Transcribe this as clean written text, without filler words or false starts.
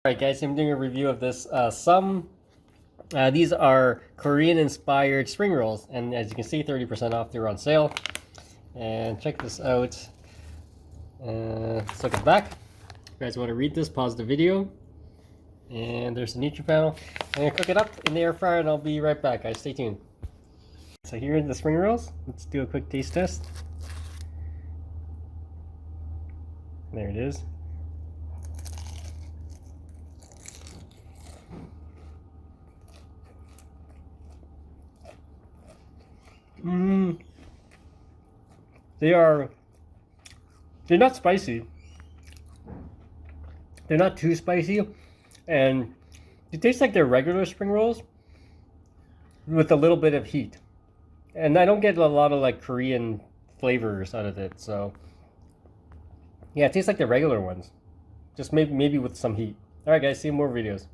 Alright guys, I'm doing a review of this SUMM. These are Korean inspired spring rolls, and as you can see, 30% off. They're on sale. And check this out. Let's look at the back. If you guys want to read this, pause the video. And there's the Nutri panel. I'm going to cook it up in the air fryer and I'll be right back, guys. Stay tuned. So here are the spring rolls. Let's do a quick taste test. There it is. They're not spicy. They're not too spicy, and it tastes like they're regular spring rolls with a little bit of heat. And I don't get a lot of like Korean flavors out of it, so yeah, it tastes like the regular ones, just maybe with some heat. All right, guys, see more videos.